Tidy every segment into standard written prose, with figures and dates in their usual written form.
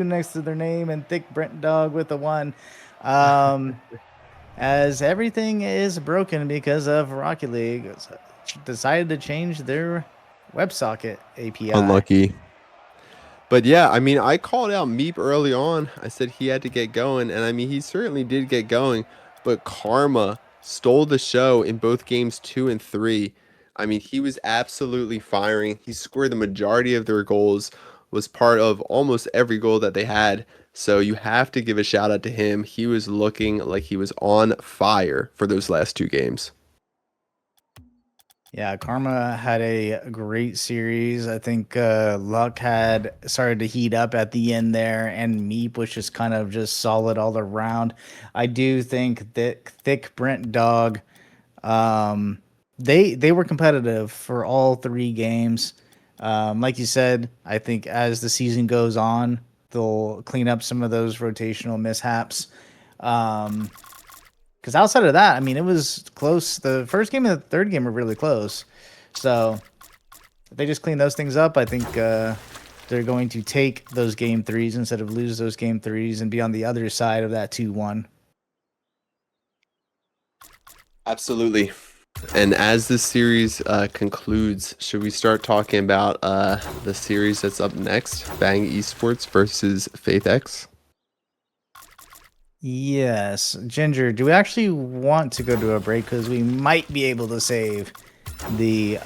next to their name and Thick Brent Dog with a 1. As everything is broken because of Rocket League decided to change their WebSocket API. Unlucky. But yeah, I mean, I called out Meep early on. I said he had to get going, and I mean, he certainly did get going. But Karma stole the show in both games 2 and 3. I mean, he was absolutely firing. He scored the majority of their goals, was part of almost every goal that they had. So you have to give a shout out to him. He was looking like he was on fire for those last 2 games. Yeah, Karma had a great series. I think Luck had started to heat up at the end there, and Meep was just kind of just solid all around. I do think that Thick Brent Dog, they were competitive for all 3 games. Like you said, I think as the season goes on, they'll clean up some of those rotational mishaps. Because outside of that, I mean, it was close. The first game and the third game were really close. So if they just clean those things up, I think they're going to take those game 3s instead of lose those game 3s and be on the other side of that 2-1. Absolutely. And as this series concludes, should we start talking about the series that's up next, Bang Esports versus FaithX? Yes. Ginger, do we actually want to go to a break? Because we might be able to save the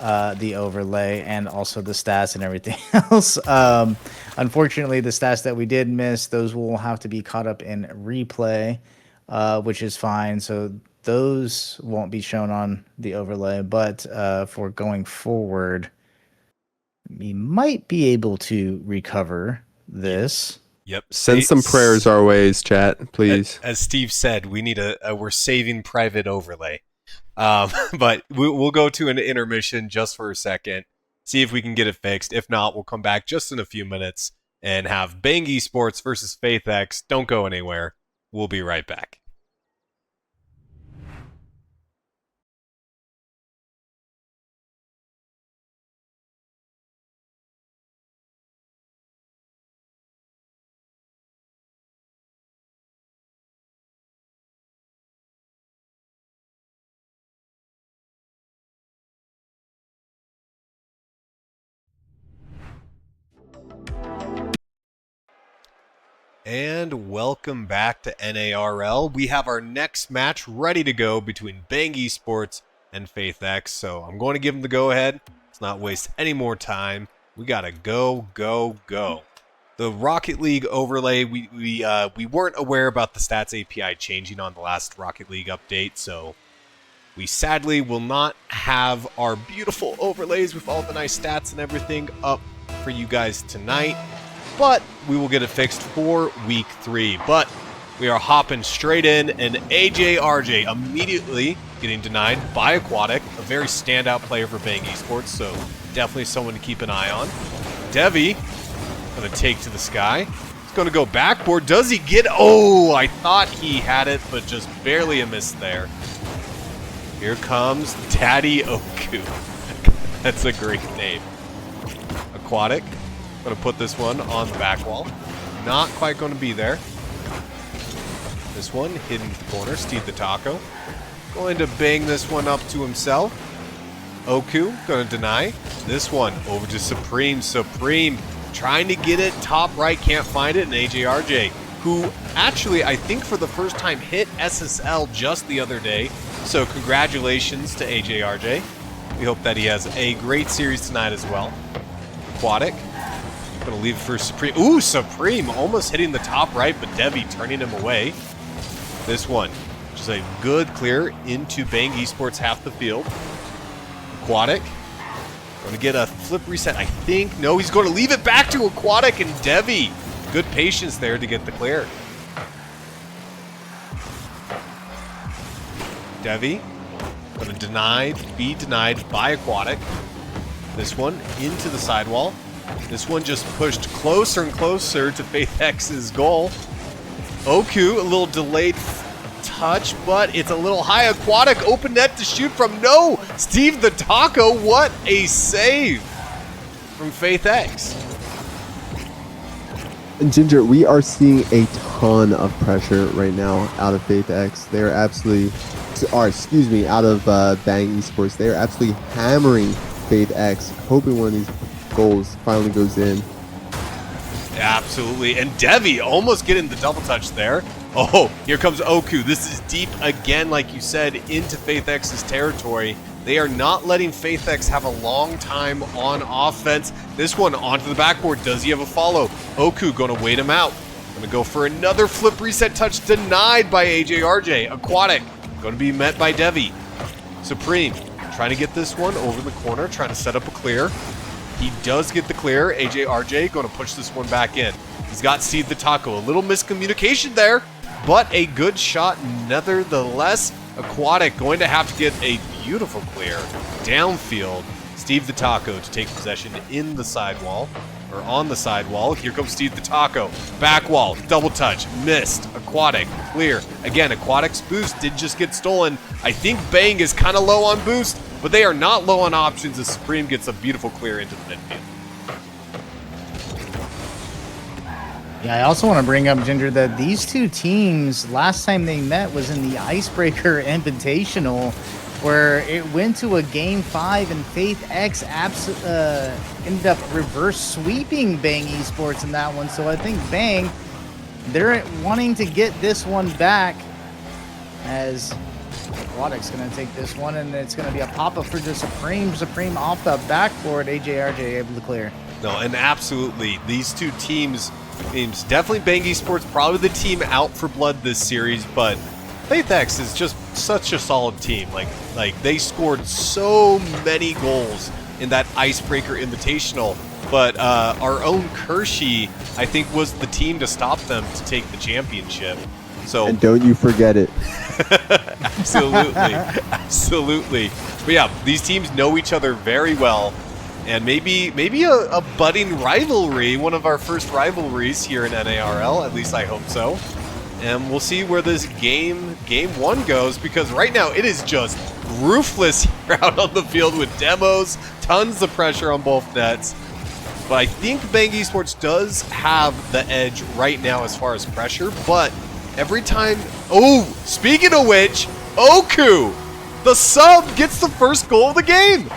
overlay and also the stats and everything else. Unfortunately, the stats that we did miss, those will have to be caught up in replay, which is fine. So those won't be shown on the overlay. But for going forward, we might be able to recover this. Yep. Send some prayers our ways, chat, please. As Steve said, we need we're saving private overlay. But we'll go to an intermission just for a second, see if we can get it fixed. If not, we'll come back just in a few minutes and have Bang Esports versus FaithX. Don't go anywhere. We'll be right back. And welcome back to NARL. We have our next match ready to go between Bang Esports and FaithX. So I'm going to give them the go-ahead. Let's not waste any more time. We gotta go. The Rocket League overlay, we weren't aware about the stats API changing on the last Rocket League update, so we sadly will not have our beautiful overlays with all the nice stats and everything up for you guys tonight. But we will get it fixed for week 3. But we are hopping straight in, and AJRJ immediately getting denied by Aquatic, a very standout player for Bang Esports, so definitely someone to keep an eye on. Devi going to take to the sky. He's going to go backboard. Does he get... Oh, I thought he had it, but just barely a miss there. Here comes Daddy Oku. That's a great name. Aquatic. Going to put this one on the back wall. Not quite going to be there. This one, hidden in the corner. Steve the Taco. Going to bang this one up to himself. Oku, going to deny. This one, over to Supreme. Supreme, trying to get it. Top right, can't find it. And AJRJ, who actually, I think for the first time, hit SSL just the other day. So congratulations to AJRJ. We hope that he has a great series tonight as well. Aquatic. Going to leave it for Supreme. Ooh, Supreme almost hitting the top right, but Devi turning him away. This one, which is a good clear into Bang Esports half the field. Aquatic. Going to get a flip reset, I think. No, he's going to leave it back to Aquatic and Devi. Good patience there to get the clear. Devi. Going to be denied by Aquatic. This one into the sidewall. This one just pushed closer and closer to FaithX's goal. Oku, a little delayed touch, but it's a little high. Aquatic, open net to shoot from. No! Steve the Taco, what a save from FaithX. And Ginger, we are seeing a ton of pressure right now out of Faith X. They're absolutely, or excuse me, out of Bang Esports. They are absolutely hammering Faith X, hoping one of these goals finally goes in. Absolutely. And Devi almost getting the double touch there. Oh, here comes Oku. This is deep again, like you said, into Faith X's territory. They are not letting Faith X have a long time on offense. This one onto the backboard. Does he have a follow? Oku going to wait him out. Going to go for another flip reset touch denied by AJRJ. Aquatic going to be met by Devi. Supreme trying to get this one over the corner, trying to set up a clear. He does get the clear. AJRJ going to push this one back in. He's got Steve the Taco. A little miscommunication there, but a good shot nevertheless. Aquatic going to have to get a beautiful clear downfield. Steve the Taco to take possession in the sidewall, or on the sidewall. Here comes Steve the Taco. Back wall, double touch, missed. Aquatic, clear. Again, Aquatic's boost did just get stolen. I think Bang is kind of low on boost, but they are not low on options as Supreme gets a beautiful clear into the midfield. Yeah, I also want to bring up, Ginger, that these two teams, last time they met was in the Icebreaker Invitational, where it went to a Game 5 and Faith X ended up reverse sweeping Bang Esports in that one. So I think Bang, they're wanting to get this one back, as Aquatic's going to take this one, and it's going to be a pop-up for the Supreme. Supreme off the backboard, AJRJ able to clear. No, and absolutely, these two teams, definitely Bang Esports, probably the team out for blood this series, but Faith X is just such a solid team. Like they scored so many goals in that Icebreaker Invitational, but our own Kershey, I think, was the team to stop them to take the championship. So, and don't you forget it. Absolutely, absolutely. But yeah, these teams know each other very well. And maybe a budding rivalry, one of our first rivalries here in NARL, at least I hope so. And we'll see where this game 1 goes, because right now it is just ruthless here out on the field with demos, tons of pressure on both nets. But I think Bang Esports does have the edge right now as far as pressure, but every time... Oh, speaking of which, Oku, the sub, gets the first goal of the game.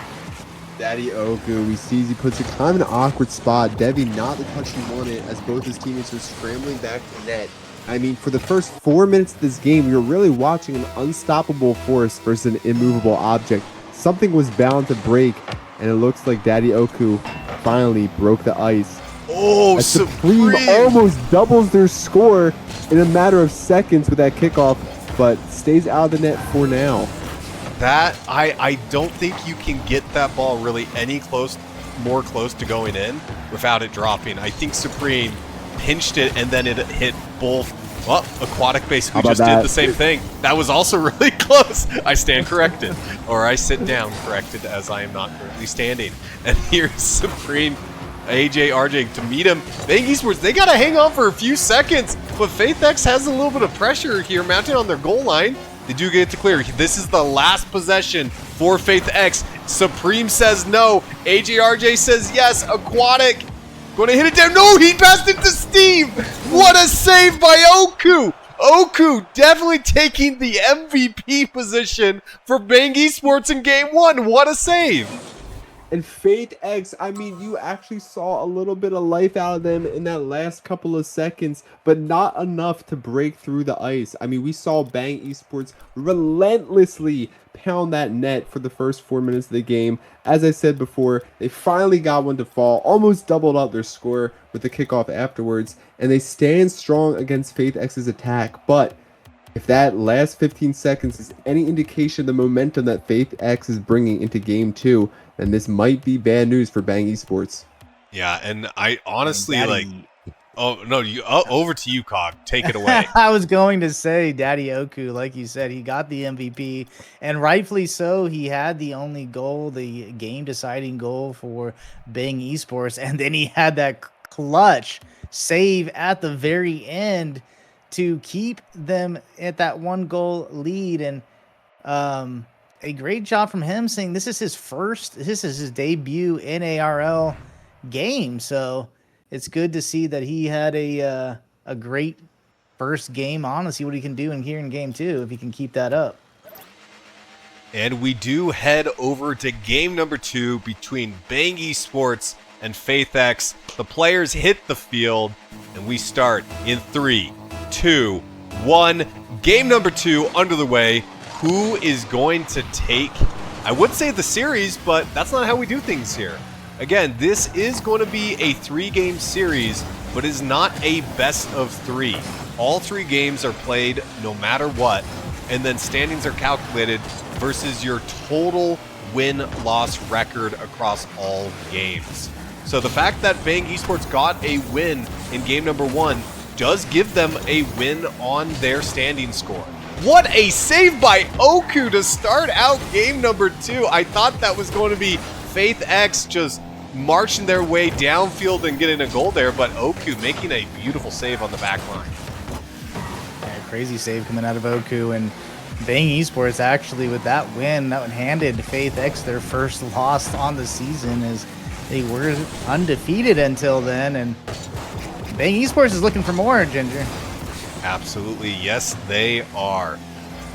Daddy Oku, we see he puts it kind of in an awkward spot. Devi not the touch he wanted, as both his teammates are scrambling back to net. I mean, for the first 4 minutes of this game, we were really watching an unstoppable force versus an immovable object. Something was bound to break, and it looks like Daddy Oku finally broke the ice. Oh, as Supreme almost doubles their score in a matter of seconds with that kickoff, but stays out of the net for now. That, I don't think you can get that ball really more close to going in without it dropping. I think Supreme pinched it and then it hit both. Well, Aquatic basically just did the same thing. That was also really close. I stand corrected. Or I sit down corrected, as I am not currently standing. And here's Supreme, AJRJ to meet him. Bang Esports, they got to hang on for a few seconds. But Faith X has a little bit of pressure here mounted on their goal line. They do get it to clear. This is the last possession for Faith X. Supreme says no. AJRJ says yes. Aquatic going to hit it down. No, he passed it to Steve. What a save by Oku. Oku definitely taking the MVP position for Bang Esports in Game 1. What a save. And Faith X, I mean, you actually saw a little bit of life out of them in that last couple of seconds, but not enough to break through the ice. I mean, we saw Bang Esports relentlessly pound that net for the first 4 minutes of the game. As I said before, they finally got one to fall, almost doubled up their score with the kickoff afterwards, and they stand strong against Faith X's attack. But if that last 15 seconds is any indication of the momentum that Faith X is bringing into Game 2, then this might be bad news for Bang Esports. Yeah, and I honestly, oh, no, over to you, Cog. Take it away. I was going to say, Daddy Oku, like you said, he got the MVP, and rightfully so. He had the only goal, the game-deciding goal for Bang Esports, and then he had that clutch save at the very end to keep them at that 1-goal lead. And a great job from him, saying this is his debut NARL game. So it's good to see that he had a great first game on. Let's see what he can do in here in game 2 if he can keep that up. And we do head over to game number 2 between Bang Esports and FaithX. The players hit the field, and we start in 3, 2, 1. Game number 2 under the way. Who is going to take, I would say the series, but that's not how we do things here. Again, this is going to be a 3-game series, but it is not a best of 3. All 3 games are played no matter what, and then standings are calculated versus your total win-loss record across all games. So the fact that Bang Esports got a win in game number 1 does give them a win on their standing score. What a save by Oku to start out game number 2. I thought that was going to be FaithX just marching their way downfield and getting a goal there, but Oku making a beautiful save on the back line. Yeah, crazy save coming out of Oku, and Bang Esports actually with that win, that one handed FaithX their first loss on the season, as they were undefeated until then, and Bang Esports is looking for more, Ginger. Absolutely, yes they are.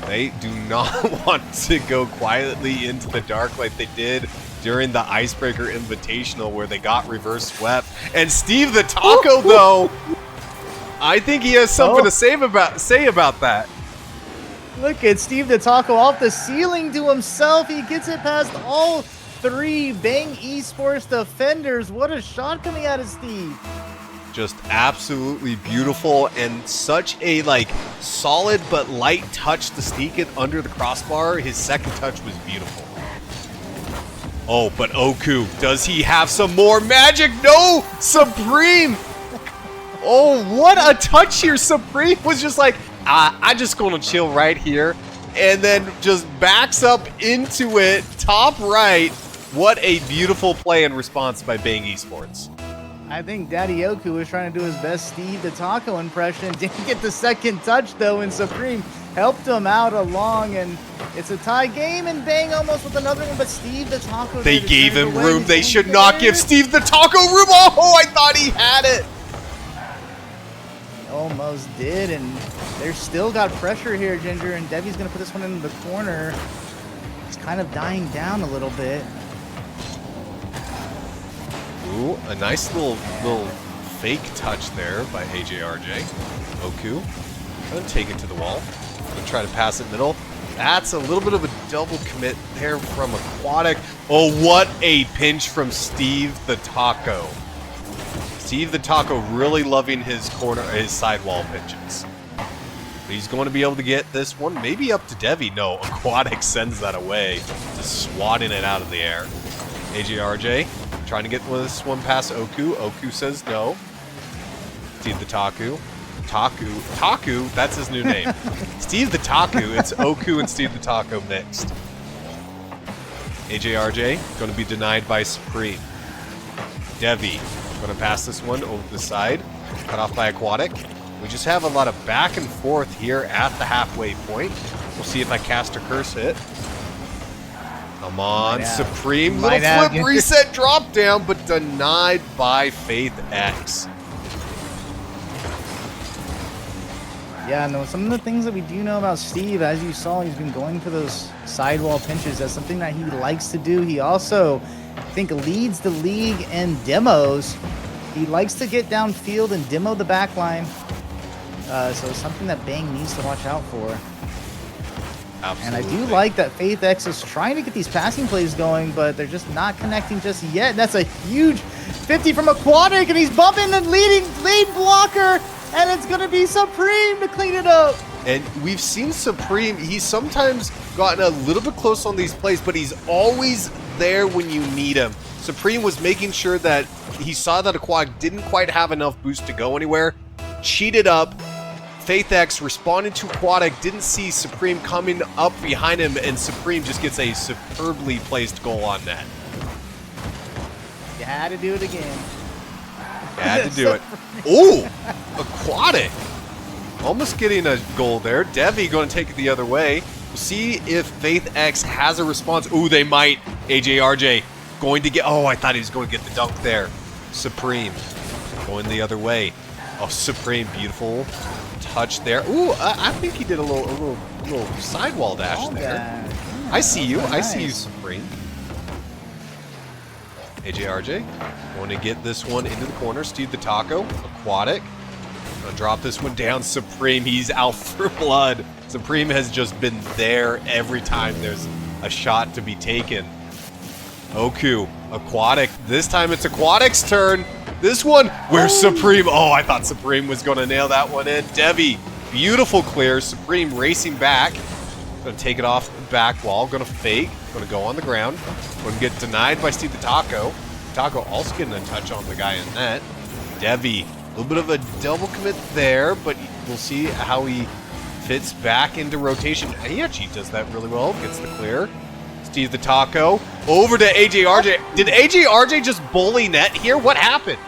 They do not want to go quietly into the dark like they did during the Icebreaker Invitational where they got reverse swept. And Steve the Taco, though, I think he has something to say about that. Look at Steve the Taco off the ceiling to himself. He gets it past all 3 Bang Esports defenders. What a shot coming out of Steve. Just absolutely beautiful, and such a solid but light touch to sneak it under the crossbar. His second touch was beautiful. Oh, but Oku, does he have some more magic? No! Supreme! Oh, what a touch here. Supreme was just like, I'm just going to chill right here, and then just backs up into it, top right. What a beautiful play and response by Bang Esports. I think Daddy Oku was trying to do his best Steve the Taco impression. Didn't get the second touch, though, and Supreme helped him out along, and it's a tie game, and Bang almost with another one, but Steve the Taco... They gave him room. They should not give Steve the Taco room. Oh, I thought he had it. Almost did, and they're still got pressure here, Ginger, and Devi's going to put this one in the corner. It's kind of dying down a little bit. Ooh, a nice little fake touch there by AJRJ. Oku gonna take it to the wall. Gonna try to pass it middle. That's a little bit of a double commit there from Aquatic. Oh, what a pinch from Steve the Taco. Steve the Taco really loving his sidewall pitches. But he's going to be able to get this one, maybe up to Devi. No, Aquatic sends that away, just swatting it out of the air. AJRJ trying to get this one past Oku. Oku says no. Steve the Taku. Taku, that's his new name. Steve the Taku, it's Oku and Steve the Taco mixed. AJRJ going to be denied by Supreme. Devi going to pass this one over the side. Cut off by Aquatic. We just have a lot of back and forth here at the halfway point. We'll see if my caster curse hit. Come on, Supreme. Little flip reset drop down, but denied by FaithX. Yeah, no, some of the things that we do know about Steve, as you saw, he's been going for those sidewall pinches. That's something that he likes to do. He also, I think, leads the league in demos. He likes to get downfield and demo the back line. So it's something that Bang needs to watch out for. Absolutely. And I do like that FaithX is trying to get these passing plays going, but they're just not connecting just yet. That's a huge 50 from Aquatic, and he's bumping the lead blocker, and it's going to be Supreme to clean it up. And we've seen Supreme, he's sometimes gotten a little bit close on these plays, but he's always there when you need him. Supreme was making sure that he saw that Aquatic didn't quite have enough boost to go anywhere, cheated up. FaithX responded to Aquatic, didn't see Supreme coming up behind him, and Supreme just gets a superbly placed goal on net. You had to do it again. You had to do it. Ooh, Aquatic. Almost getting a goal there. Devi going to take it the other way. We'll see if FaithX has a response. Ooh, they might. AJRJ going to get... Oh, I thought he was going to get the dunk there. Supreme going the other way. Oh, Supreme, beautiful touch there. Ooh, I think he did a little sidewall dash there. Yeah, I see you. very I see you, nice. Supreme. AJRJ going to get this one into the corner. Steve the Taco, Aquatic. Gonna drop this one down. Supreme, he's out for blood. Supreme has just been there every time there's a shot to be taken. Oku, Aquatic. This time it's Aquatic's turn. This one, where's Supreme? Oh, I thought Supreme was going to nail that one in. Devi, beautiful clear. Supreme racing back. Going to take it off the back wall. Going to fake. Going to go on the ground. Going to get denied by Steve the Taco. Taco also getting a touch on the guy in net. Devi, a little bit of a double commit there, but we'll see how he fits back into rotation. He actually does that really well. Gets the clear. Steve the Taco over to AJRJ. Did AJRJ just bully net here? What happened?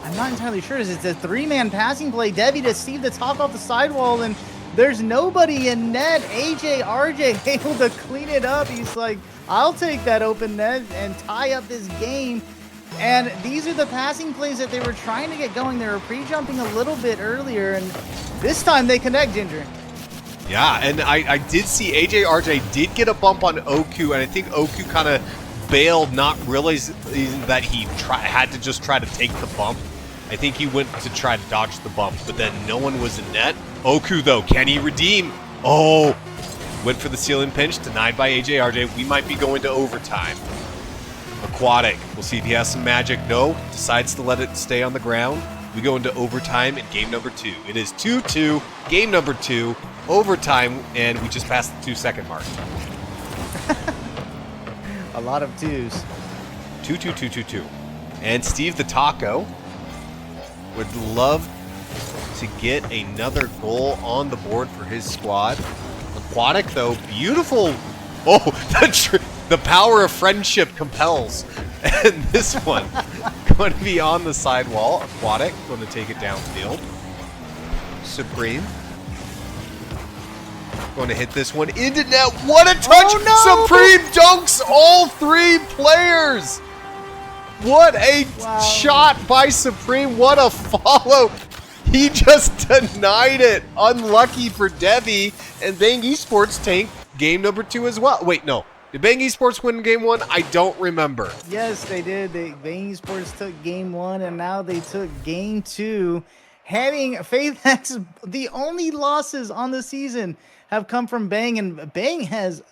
I'm not entirely sure. It's a three-man passing play. Devi to Steve the Taco off the sidewall, and there's nobody in net. AJRJ able to clean it up. He's like, I'll take that open net and tie up this game. And these are the passing plays that they were trying to get going. They were pre-jumping a little bit earlier, and this time they connect, Ginger. Yeah, and I did see AJRJ did get a bump on Oku, and I think Oku kind of bailed, not realizing that he had to just try to take the bump. I think he went to try to dodge the bump, but then no one was in net. Oku, though, can he redeem? Oh, went for the ceiling pinch, denied by AJRJ. We might be going to overtime. Aquatic, we'll see if he has some magic. No, decides to let it stay on the ground. We go into overtime in game number 2. It is 2-2, game number 2, overtime, and we just passed the 2-second mark. A lot of twos. 2-2-2-2-2. And Steve the Taco would love to get another goal on the board for his squad. Aquatic, though, beautiful. Oh, the power of friendship compels. And this one going to be on the sidewall. Aquatic going to take it downfield. Supreme going to hit this one into net. What a touch! Oh, no! Supreme dunks all 3 players. What a shot by Supreme. What a follow. He just denied it. Unlucky for Devi. And Bang Esports take game number 2 as well. Wait, no. Did Bang Esports win game 1? I don't remember. Yes, they did. Bang Esports took game 1, and now they took game 2. Heading FaithX, the only losses on the season have come from Bang, and Bang has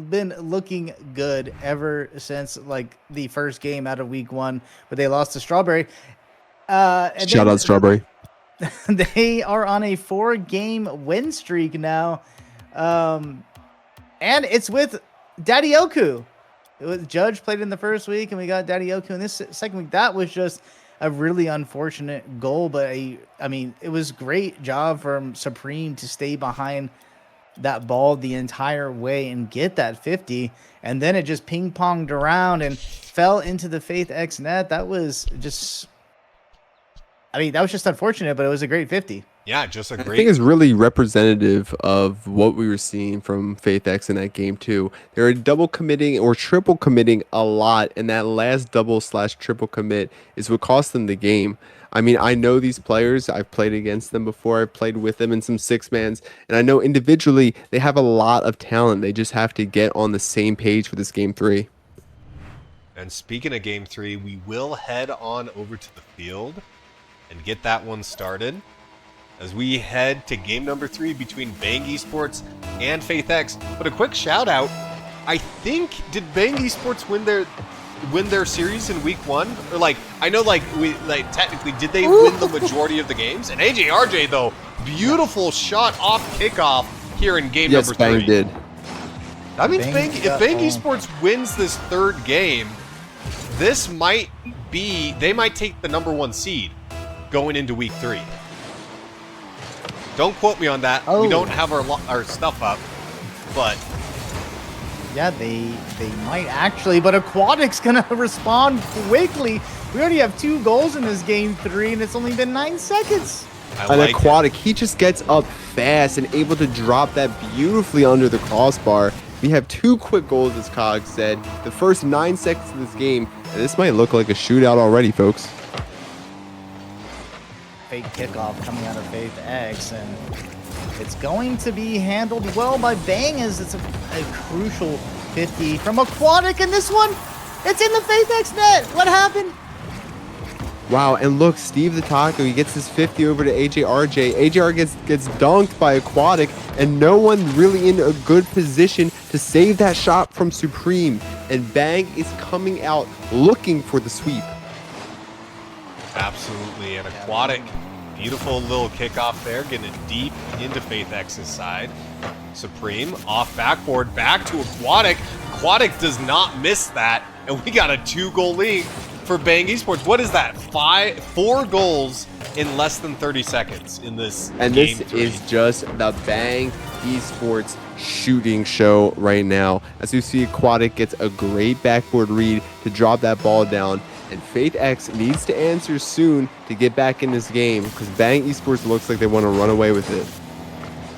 been looking good ever since like the first game out of week 1, but they lost to Strawberry. Shout out Strawberry. They are on a 4-game win streak now, and it's with Daddy Oku. It was Judge played in the first week, and we got Daddy Oku in this second week. That was just a really unfortunate goal, but I mean, it was great job from Supreme to stay behind that ball the entire way and get that 50, and then it just ping-ponged around and fell into the FaithX net. That was just, I mean, that was just unfortunate, but it was a great 50. Yeah, just a great. I think it's really representative of what we were seeing from FaithX in that game too. They were double committing or triple committing a lot, and that last double/triple commit is what cost them the game. I mean, I know these players. I've played against them before. I've played with them in some 6-mans, and I know individually they have a lot of talent. They just have to get on the same page for this game 3. And speaking of game 3, we will head on over to the field and get that one started as we head to game number 3 between Bang Esports and FaithX. But a quick shout out, I think, did Bang Esports win their series in week 1? Or like, I know technically, did they win the majority of the games? And AJRJ though, beautiful shot off kickoff here in game number 3. Bang did. That means if Bang Esports wins this 3rd game, this might be, they might take the number 1 seed going into week 3. Don't quote me on that. Oh. We don't have our stuff up, but yeah, they might actually, but Aquatic's gonna respond quickly. We already have 2 goals in this game 3, and it's only been 9 seconds. Aquatic, he just gets up fast and able to drop that beautifully under the crossbar. We have 2 quick goals, as Cog said. The first 9 seconds of this game, and this might look like a shootout already, folks. fake kickoff coming out of Faith X, and it's going to be handled well by Bang, as it's a crucial 50 from Aquatic, and this one, it's in the Faith X net. What happened? Wow, and look, Steve the Taco, he gets his 50 over to AJRJ. AJR gets dunked by Aquatic, and no one really in a good position to save that shot from Supreme. And Bang is coming out looking for the sweep. Absolutely, and Aquatic, beautiful little kickoff there, getting it deep into Faith X's side. Supreme, off backboard, back to Aquatic. Aquatic does not miss that, and we got a 2-goal lead for Bang Esports. What is that? 4 goals in less than 30 seconds in this and game this 3. is just the Bang Esports shooting show right now. As you see, Aquatic gets a great backboard read to drop that ball down, and Faith X needs to answer soon to get back in this game, because Bang Esports looks like they want to run away with it.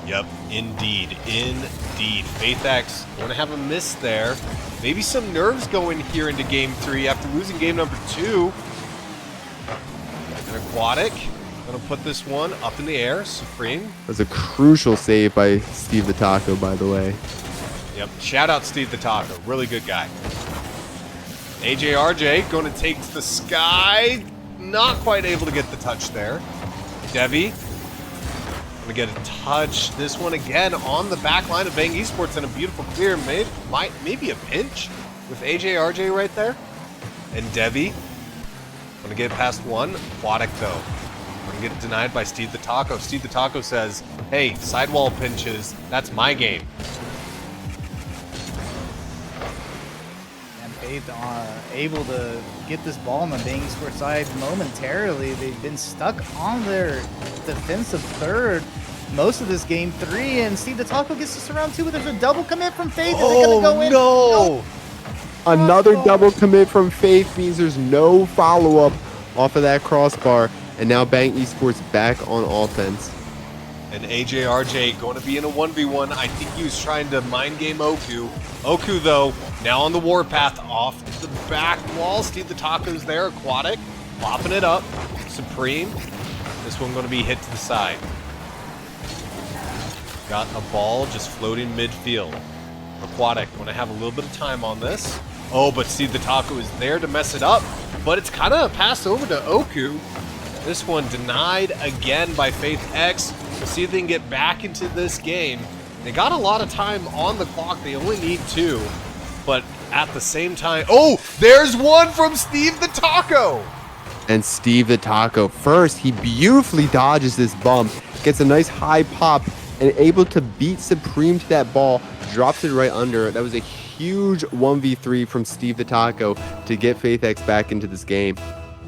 Yep, indeed. Faith X going to have a miss there. Maybe some nerves going here into game 3 after losing game number 2. And Aquatic going to put this one up in the air. Supreme. That's a crucial save by Steve the Taco, by the way. Yep, shout out Steve the Taco. Really good guy. AJRJ going to take to the sky. Not quite able to get the touch there. Devi going to get a touch. This one again on the back line of Bang Esports, and a beautiful clear. Maybe a pinch with AJRJ right there. And Devi going to get past one. Aquatic though. Going to get denied by Steve the Taco. Steve the Taco says, hey, sidewall pinches, that's my game. Faith able to get this ball on the Bang Esports side momentarily. They've been stuck on their defensive third most of this game 3, and Steve the Taco gets us around 2, but there's a double commit from Faith. Is it gonna go in? No! Another double commit from Faith means there's no follow-up off of that crossbar, and now Bang Esports back on offense. And AJRJ going to be in a 1v1. I think he was trying to mind game Oku. Oku, though, now on the warpath off the back wall. Steve the Taco's there. Aquatic, popping it up. Supreme. This one going to be hit to the side. Got a ball just floating midfield. Aquatic going to have a little bit of time on this. Oh, but Steve the Taco is there to mess it up. But it's kind of passed over to Oku. This one denied again by Faith X. We'll see if they can get back into this game. They got a lot of time on the clock. They only need 2. But at the same time... Oh, there's one from Steve the Taco! And Steve the Taco, first, he beautifully dodges this bump, gets a nice high pop, and able to beat Supreme to that ball, drops it right under. That was a huge 1v3 from Steve the Taco to get Faith X back into this game.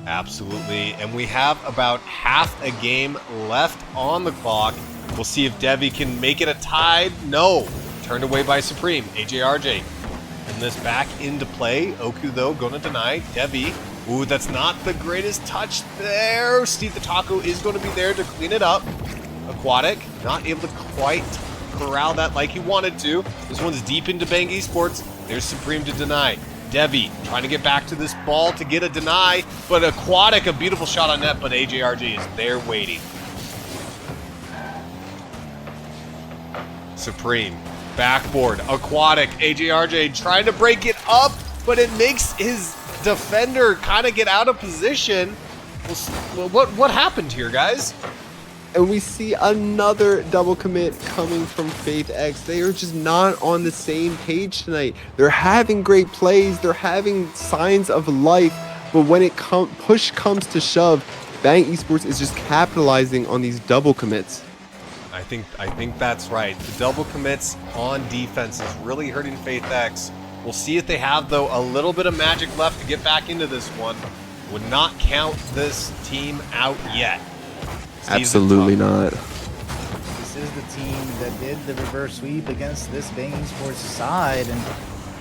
Absolutely, and we have about half a game left on the clock. We'll see if Devi can make it a tie. No, turned away by Supreme. AJRJ, and this back into play. Oku, though, going to deny. Devi, ooh, that's not the greatest touch there. Steve the Taco is going to be there to clean it up. Aquatic, not able to quite corral that like he wanted to. This one's deep into Bang Esports. There's Supreme to deny. Devi trying to get back to this ball to get a deny, but Aquatic, a beautiful shot on net, but AJRJ is there waiting. Supreme, backboard, Aquatic, AJRJ trying to break it up, but it makes his defender kind of get out of position. Well, what happened here, guys? And we see another double commit coming from Faith X. They are just not on the same page tonight. They're having great plays. They're having signs of life. But when push comes to shove, Bang Esports is just capitalizing on these double commits. I think that's right. The double commits on defense is really hurting Faith X. We'll see if they have, though, a little bit of magic left to get back into this one. Would not count this team out yet. Absolutely not. This is the team that did the reverse sweep against this Bang Esports side, and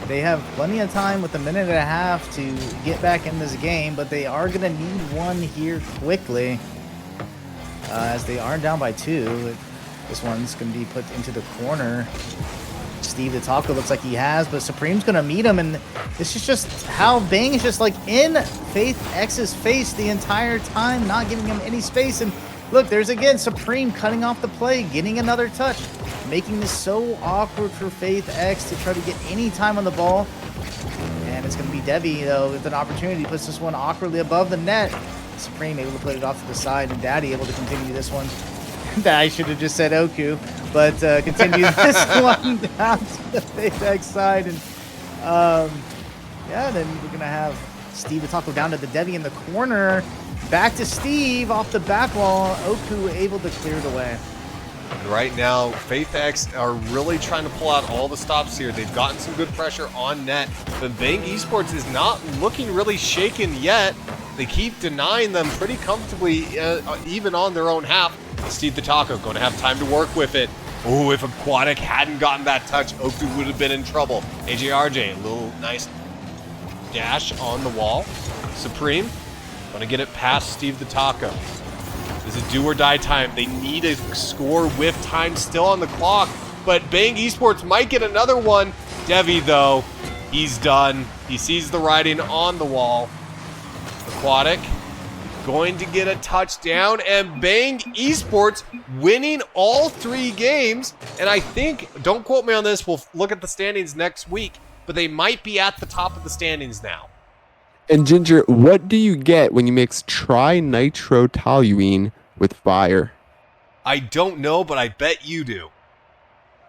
they have plenty of time with a minute and a half to get back in this game, but they are going to need one here quickly, as they are down by 2. This one's going to be put into the corner. Steve the Taco looks like he has, but Supreme's going to meet him, and this is just how Bang is just like in Faith X's face the entire time, not giving him any space, and Look, there's again Supreme cutting off the play, getting another touch, making this so awkward for Faith X to try to get any time on the ball. And it's going to be Devi, though, with an opportunity. Puts this one awkwardly above the net. Supreme able to put it off to the side, and Daddy able to continue this one. I should have just said Oku, but continue this one down to the Faith X side. And yeah, then we're going to have Steve to tackle down to the Devi in the corner. Back to Steve off the back wall. Oku able to clear it away. And right now, Faith X are really trying to pull out all the stops here. They've gotten some good pressure on net, but Bang Esports is not looking really shaken yet. They keep denying them pretty comfortably, even on their own half. Steve the Taco going to have time to work with it. Oh, if Aquatic hadn't gotten that touch, Oku would have been in trouble. AJRJ, a little nice dash on the wall. Supreme, going to get it past Steve the Taco. This is do or die time. They need a score with time still on the clock, but Bang Esports might get another one. Devi, though, he's done. He sees the writing on the wall. Aquatic going to get a touchdown, and Bang Esports winning all 3 games. And I think, don't quote me on this, we'll look at the standings next week, but they might be at the top of the standings now. And Ginger, what do you get when you mix trinitrotoluene with fire? I don't know, but I bet you do.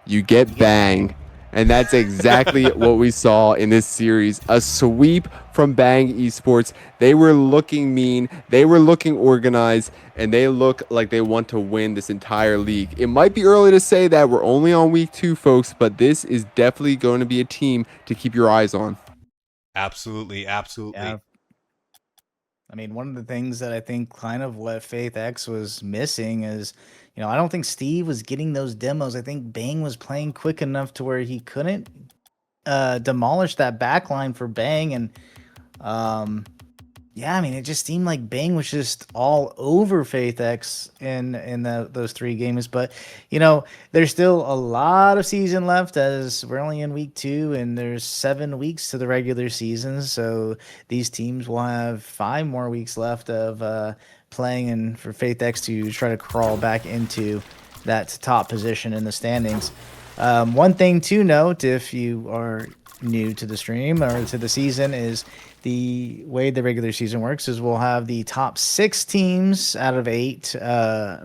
You get Bang. And that's exactly what we saw in this series. A sweep from Bang Esports. They were looking mean. They were looking organized. And they look like they want to win this entire league. It might be early to say that. We're only on week 2, folks. But this is definitely going to be a team to keep your eyes on. Absolutely, absolutely. Yeah. I mean, one of the things that I think kind of what Faith X was missing is, you know, I don't think Steve was getting those demos. I think Bang was playing quick enough to where he couldn't demolish that back line for Bang. And yeah, I mean, it just seemed like Bang was just all over Faith X in those 3 games. But, you know, there's still a lot of season left as we're only in week 2 and there's 7 weeks to the regular season. So these teams will have 5 more weeks left of playing and for Faith X to try to crawl back into that top position in the standings. One thing to note, if you are new to the stream or to the season, is the way the regular season works is we'll have the top 6 teams out of 8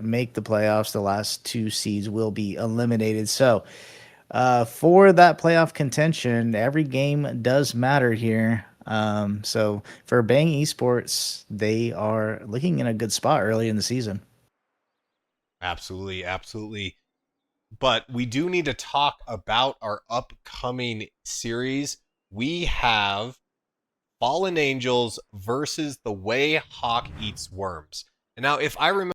make the playoffs. The last 2 seeds will be eliminated. So for that playoff contention, every game does matter here. So for Bang Esports, they are looking in a good spot early in the season. Absolutely, absolutely. But we do need to talk about our upcoming series. We have Fallen Angels versus The Way Hawk Eats Worms. And now, if I remember